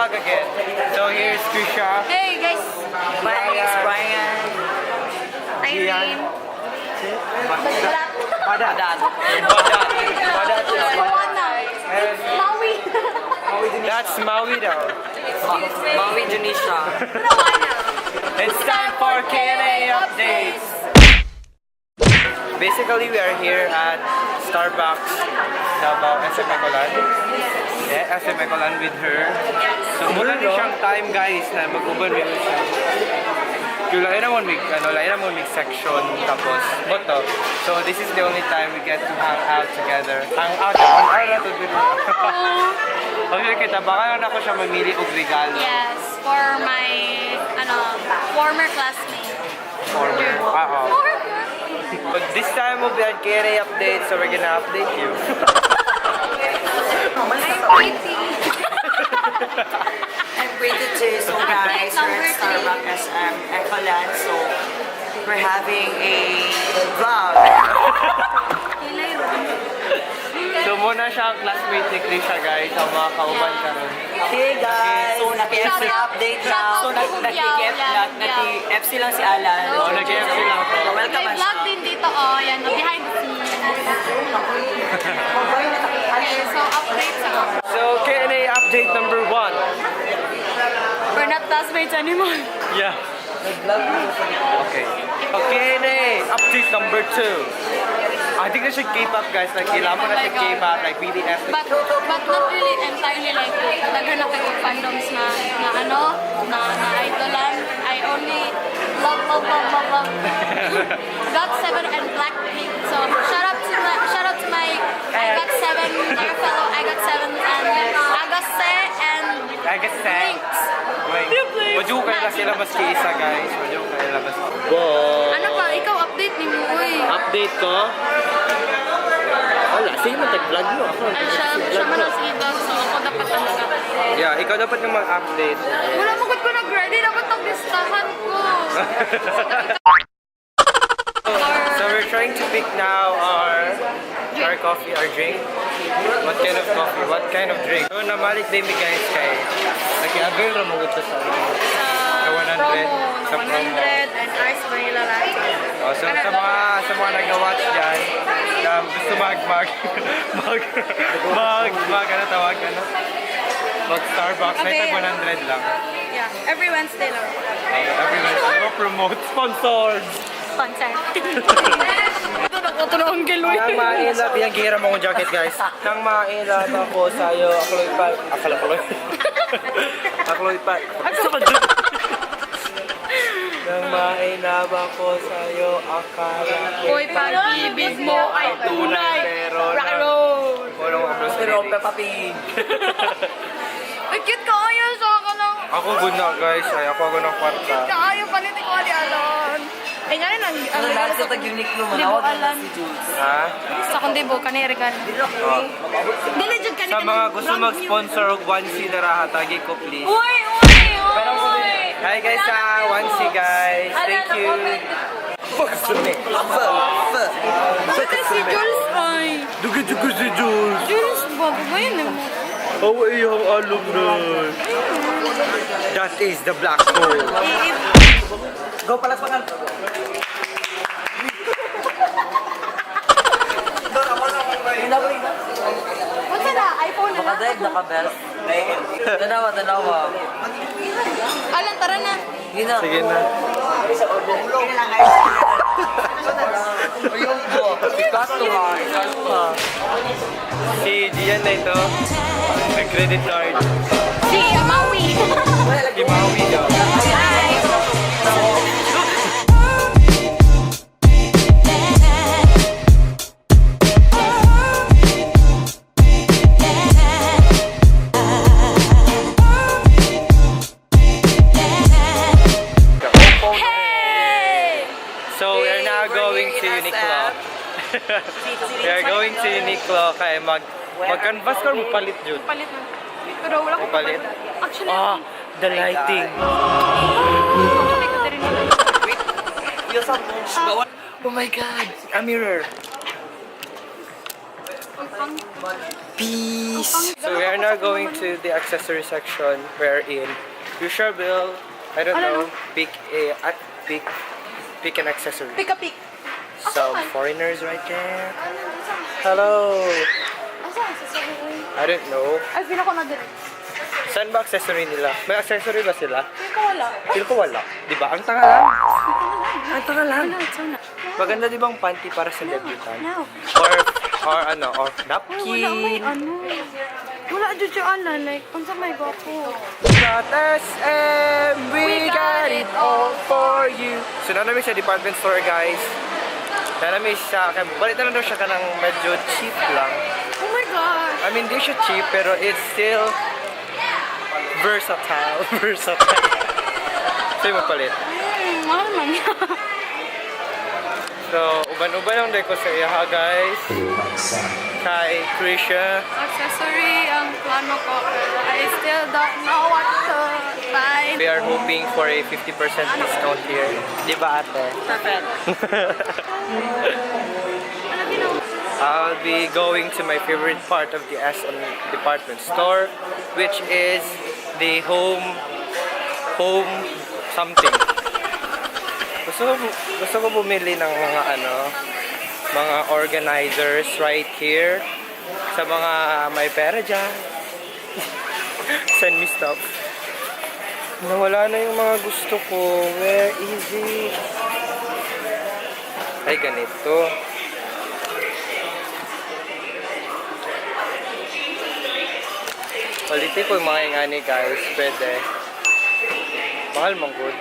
vlog again. So here's Krisha. Hey guys, My name is Brian. Irene. Badat. Joanna. And Maui. that's Maui daw. Maui Janisha. It's time for K&A updates. Basically, we are here at Starbucks, Davao, SM Ecolan. Yeah, SM Ecolan with her. So, mula na siyang time, guys, na mag-uban with siya. Yung lain naman may section, tapos, boto. So, this is the only time we get to hang out together. Hang out, na to dito. Okay, kita, baka na ako siya mamili og regalo. Yes, for my former classmate. But this time we'll be at K&A updates, so we're gonna update you. I'm rated too, so guys, we're at Starbucks Ecolan, so we're having a vlog. So muna siya ang classmate ni Krisha, guys, ang mga kauban ka ron. Hey guys! So naki-FC update na. So naki-FC lang si Alan. Oh, nag-FC lang po. Welcome May us. vlog din dito, yan, behind the scenes. Okay, so updates ako. So K&A update number 1. We're not classmates anymore. Yeah. Okay. K&A update number 2. I think this should K-pop, guys. Like, kailangan mo na siya K-pop, like BTS. But not really entirely like daghan na kayo fandoms na idolan. I only love GOT7 and Blackpink. So shout out to my GOT7 dear fellow GOT7 and Agase and Blinks. Wait. Madyo kayo na sila mas kiisa, guys. Madyo kayo na mas... Ano pa? Ikaw update ni mo, uy. Update ko? Wala. Sige mo, tag-vlog mo. Ay, siya man ang sigaw, so ako dapat talaga. Yeah, ikaw dapat yung mag-update. Wala mo ko nag-ready, dapat ang-listahan ko. So we're trying to pick now our coffee, our drink. What kind of coffee? What kind of drink? So namalik din mi guys kay nag-avail ra mo gud sa 100 sa promo. 100 and ice vanilla latte. Oh, so sa mga nag-watch diyan, gusto ano tawag ano? Mag Starbucks Okay, may tag 100 lang. Yeah, every Wednesday lang. Everyone no promote sponsored. Sponsor. Ito na ang galoy. Nang mailap, yung gira mo kong jacket, guys. Nang mailap ako sa'yo, akaloy pa. Akaloy pa. Nang mailap ako sa'yo, akala ko. Hoy, pag-ibig mo ay tunay. Pero Rock and roll. Walang abros. Pero Peppa Pig. Ay, cute ka ayaw sa ka lang. Ako good na, guys. Ay, ako ng kwarta. Kaayaw palitin ko ali alon. Ay, nga rin ang Ano lang sa tag-unique mo, Di manawag mo na alam. si Jules. Ha? Sa kundi bo, kanay regalo. Dili dyan kanay Sa mga gusto mag-sponsor og 1C na rahat, tagi ko, please. Uy! Hi, guys, sa 1C, guys. Thank you. Bakit si Jules ay? Dugi-dugi si Jules. Jules, bago ba yun mo? Oh, iyong alumni. That is the black hole. Go palas pa What's na? iPhone na? Nakadive, nakabel. Tanawa. Alan, tara na. Gina. Sige na. Si Gian na ito. May credit card. Si Maui. Si Maui daw. So we are now going to Uniqlo. We are going to Uniqlo kaya mag-canvas ko palit jud. Palit na. Pero wala ko Palit. Actually, Ah, the lighting. Oh my god, a mirror. Peace. So we are now going to the accessory section wherein you shall will, I don't know, pick an accessory. Pick a pick. Some foreigners right there. Hello. Asa ang accessory? I don't know. Ay, pila ko na din. Saan ba accessory nila? May accessory ba sila? Pila ko wala. Feel ko wala. Di ba? Ang tanga lang. Ang tanga lang. Sana. Maganda di bang panty para sa debutant? No. Or Wala may napkin. ano. Wala dyan siya alam. Like, unsa may gwapo. Not SM, we got it all for you. So namin sa department store guys. Namin siya, balik na lang daw siya ka ng medyo cheap lang. Oh my gosh. I mean, di siya cheap pero it's still versatile. Versatile. Sa'yo magpalit. Mahal man niya. So, uban-uban ang deco sa iya guys. Kay Krisha. Accessory ang plano ko. Pero I still don't know what to buy. We are hoping for a 50% discount here. Di ba ate? Perfect. Ano ginawa? I'll be going to my favorite part of the SM department store, which is the home something. Gusto ko bumili ng mga mga organizers right here sa mga may pera dyan. Send me stuff. Nawala na yung mga gusto ko. Where is it? Ay, ganito. Quality ko yung mga ingani guys. Pwede. Mahal mong good.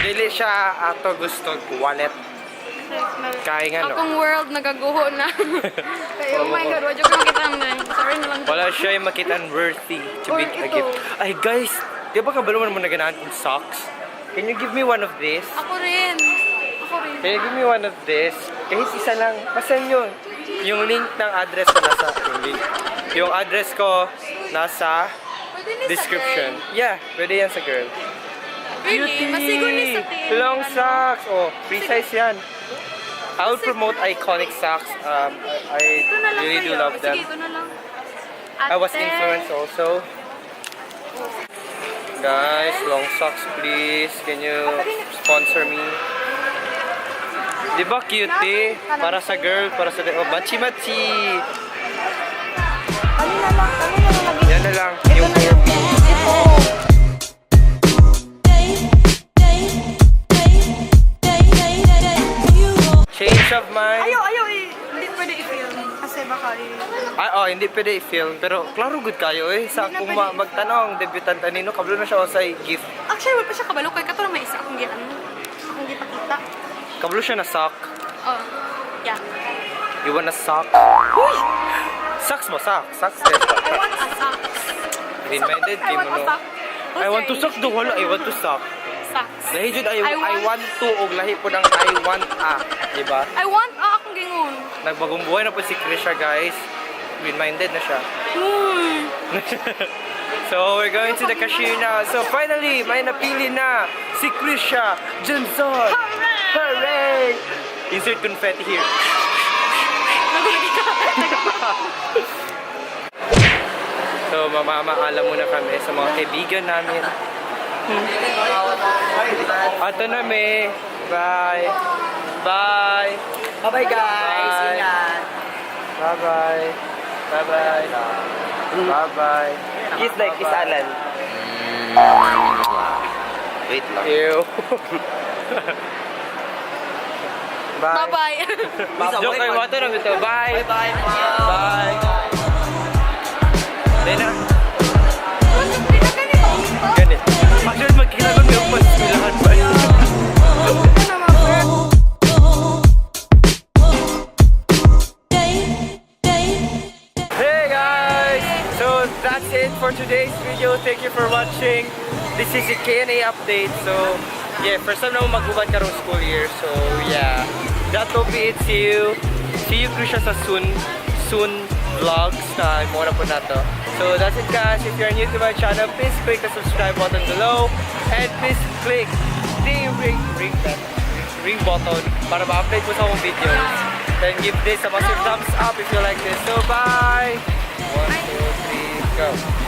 Dili siya ato gusto wallet. Kaya nga no. Akong world nagaguho na. Kaya, oh my god, wadyo ko makita naman. Sorry na lang. Wala siya yung makitaan worthy to be a gift. Ay guys, di ba kabalo mo naganahan kong socks? Can you give me one of this? Ako rin. Can you give me one of this? Kahit isa lang. Basan yun? Yung link ng address ko nasa yung address ko nasa Pwede ni description. sa Yeah, pwede yan sa girl. Really? Masigo ni sa tin. Long socks. Oh, free size yan. I will promote iconic socks. I Ito na lang really do kayo. love them. Sige, ito na lang. I was Ate. influenced also. Guys, long socks please. Can you sponsor me? Di ba cute eh? Para sa girl, para sa... Oh, machi-machi! Kanina lang lagi. Yan na lang. Yung change of mind. Ayaw hindi pwede i-film. Kasi baka Ay, oh, hindi pwede i-film. Pero klaro good kayo eh. Sa Hindi na kung pwede. magtanong, debutant anino, kablo na siya sa gift. Actually, wala pa siya kabalo. Kaya kato lang may isa akong gipakita. Kablo siya na sock. Oh, yeah. You want a sock? Uy! Socks mo, socks. Socks din. I want a socks. Green-minded, I want a kimono. sock. I want to sock, do wala. I want to sock. Socks. Lahi jud I I want to og lahi po ng I want a, di ba? I want akong gingon. Nagbagong buhay na po si Krisha, guys. Green-minded na siya. So, we're going to the cashier now. So, finally, may napili na si Krisha Johnson. Hooray! Insert confetti here. So, mamamaalam muna kami sa mga kaibigan namin. Ato na me. Bye. Bye. Bye-bye guys. Bye. Ingat. Bye-bye. Bye-bye. Bye-bye. Kiss like Kiss Alan. Wait lang. Ew. Bye. Bye-bye. Joke kayo, wato na ito. Bye. Bye. Bye. Dena. Ganit. Actually, magkita ko may upas. Lahat ba? Hey guys! So that's it for today's video. Thank you for watching. This is a K&A update. So yeah, first time na mag-ubad karong school year. So yeah, that will be it. See you Krisha sa soon vlogs na mo na po na to. So that's it guys. If you're new to my channel, please click the subscribe button below and please click the ring button para ma-update po sa akong videos. Then give this a massive thumbs up if you like this. So bye! 1, 2, 3, go!